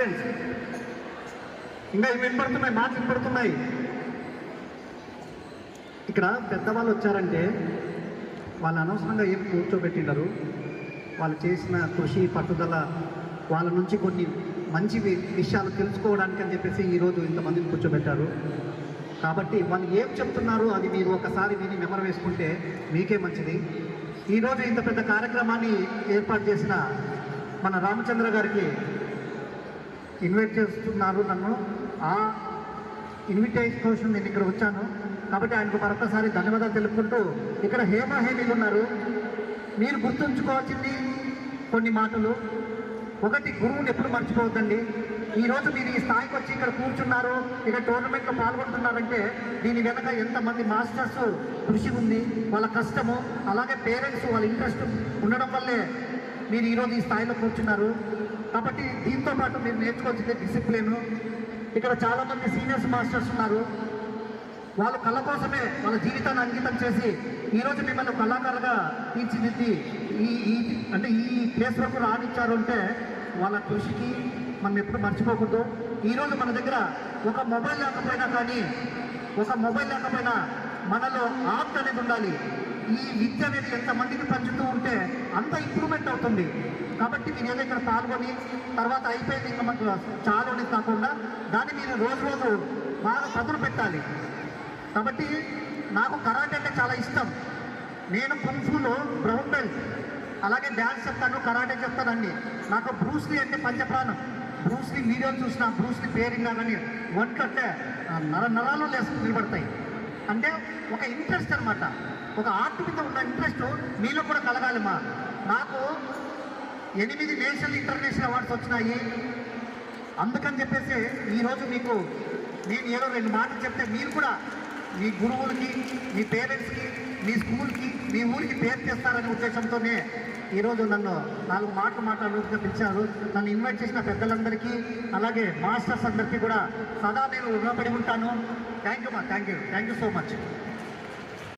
ఇంకా ఇవి వినపడుతున్నాయి, మాటలు వినపడుతున్నాయి. ఇక్కడ పెద్దవాళ్ళు వచ్చారంటే వాళ్ళు అనవసరంగా ఏం కూర్చోబెట్టిండరు. వాళ్ళు చేసిన కృషి పట్టుదల వాళ్ళ నుంచి కొన్ని మంచి విషయాలు తెలుసుకోవడానికి అని చెప్పేసి ఈరోజు ఇంతమందిని కూర్చోబెట్టారు. కాబట్టి వాళ్ళు ఏం చెప్తున్నారు అది మీరు ఒకసారి విని మెమరీ వేసుకుంటే మీకే మంచిది. ఈరోజు ఇంత పెద్ద కార్యక్రమాన్ని ఏర్పాటు చేసిన మన రామచంద్ర గారికి ఇన్వైట్ చేస్తున్నారు నన్ను. ఆ ఇన్విటేషన్ కోసం నేను ఇక్కడ వచ్చాను కాబట్టి ఆయనకు మరొకసారి ధన్యవాదాలు తెలుపుకుంటూ, ఇక్కడ హేమీలు ఉన్నారు. మీరు గుర్తుంచుకోవాల్సింది కొన్ని మాటలు. ఒకటి, గురువుని ఎప్పుడు మర్చిపోవద్దండి. ఈరోజు మీరు ఈ స్థాయికి వచ్చి ఇక్కడ కూర్చున్నారు, ఇక్కడ టోర్నమెంట్లో పాల్గొంటున్నారంటే దీని వెనక ఎంతమంది మాస్టర్స్ కృషి ఉంది, వాళ్ళ కష్టము, అలాగే పేరెంట్స్ వాళ్ళ ఇంట్రెస్ట్ ఉండడం వల్లే మీరు ఈరోజు ఈ స్థాయిలో కూర్చున్నారు. కాబట్టి దీంతో పాటు మీరు నేర్చుకోవాల్సిందే డిసిప్లిన్. ఇక్కడ చాలామంది సీనియర్స్ మాస్టర్స్ ఉన్నారు. వాళ్ళు కళ కోసమే వాళ్ళ జీవితాన్ని అంకితం చేసి ఈరోజు మిమ్మల్ని కళాకారులుగా తీర్చిదిద్ది ఈ ప్లేస్ వరకు రానిచ్చారు అంటే వాళ్ళ కృషికి మనం ఎప్పుడు మర్చిపోకూడదు. ఈరోజు మన దగ్గర ఒక మొబైల్ లేకపోయినా మనలో ఆర్ట్ అనేది ఉండాలి. ఈ విద్య అనేది ఎంతమందికి పంచుతూ ఉంటే అంత ఇంప్రూవ్మెంట్ అవుతుంది. కాబట్టి మీరు ఏదో ఇక్కడ పాల్గొని తర్వాత అయిపోయింది ఇంకా మనకు చాలు అనేది కాకుండా దాన్ని మీరు రోజు బాగా పదులు పెట్టాలి. కాబట్టి నాకు కరాటే అంటే చాలా ఇష్టం. నేను కుంఫులో బ్రౌన్ బెల్ట్, అలాగే డ్యాన్స్ చెప్తాను, కరాటే చెప్తానండి. నాకు బ్రూస్లీ అంటే పంచప్రాణం. బ్రూస్లీ వీడియోలు చూసిన బ్రూస్లీ పేరింగ్ కానీ ఒంట్లంటే నరాలు నిలబడతాయి. అంటే ఒక ఇంట్రెస్ట్ అనమాట, ఒక ఆర్ట్ మీద ఉన్న ఇంట్రెస్ట్ మీలో కూడా కలగాలిమా. నాకు 8 నేషనల్ ఇంటర్నేషనల్ అవార్డ్స్ వచ్చినాయి. అందుకని చెప్పేసి ఈరోజు మీకు నేను ఏదో 2 మాటలు చెప్తే మీరు కూడా మీ గురువులకి, మీ పేరెంట్స్కి, మీ స్కూల్కి, మీ ఊరికి పేరు చేస్తారనే ఉద్దేశంతోనే ఈరోజు నన్ను 4 మాటలు మాట్లాడుతూ పిలిచారు. నన్ను ఇన్వైట్ చేసిన పెద్దలందరికీ, అలాగే మాస్టర్స్ అందరికీ కూడా సదా నేను రుణపడి ఉంటాను. Thank you so much.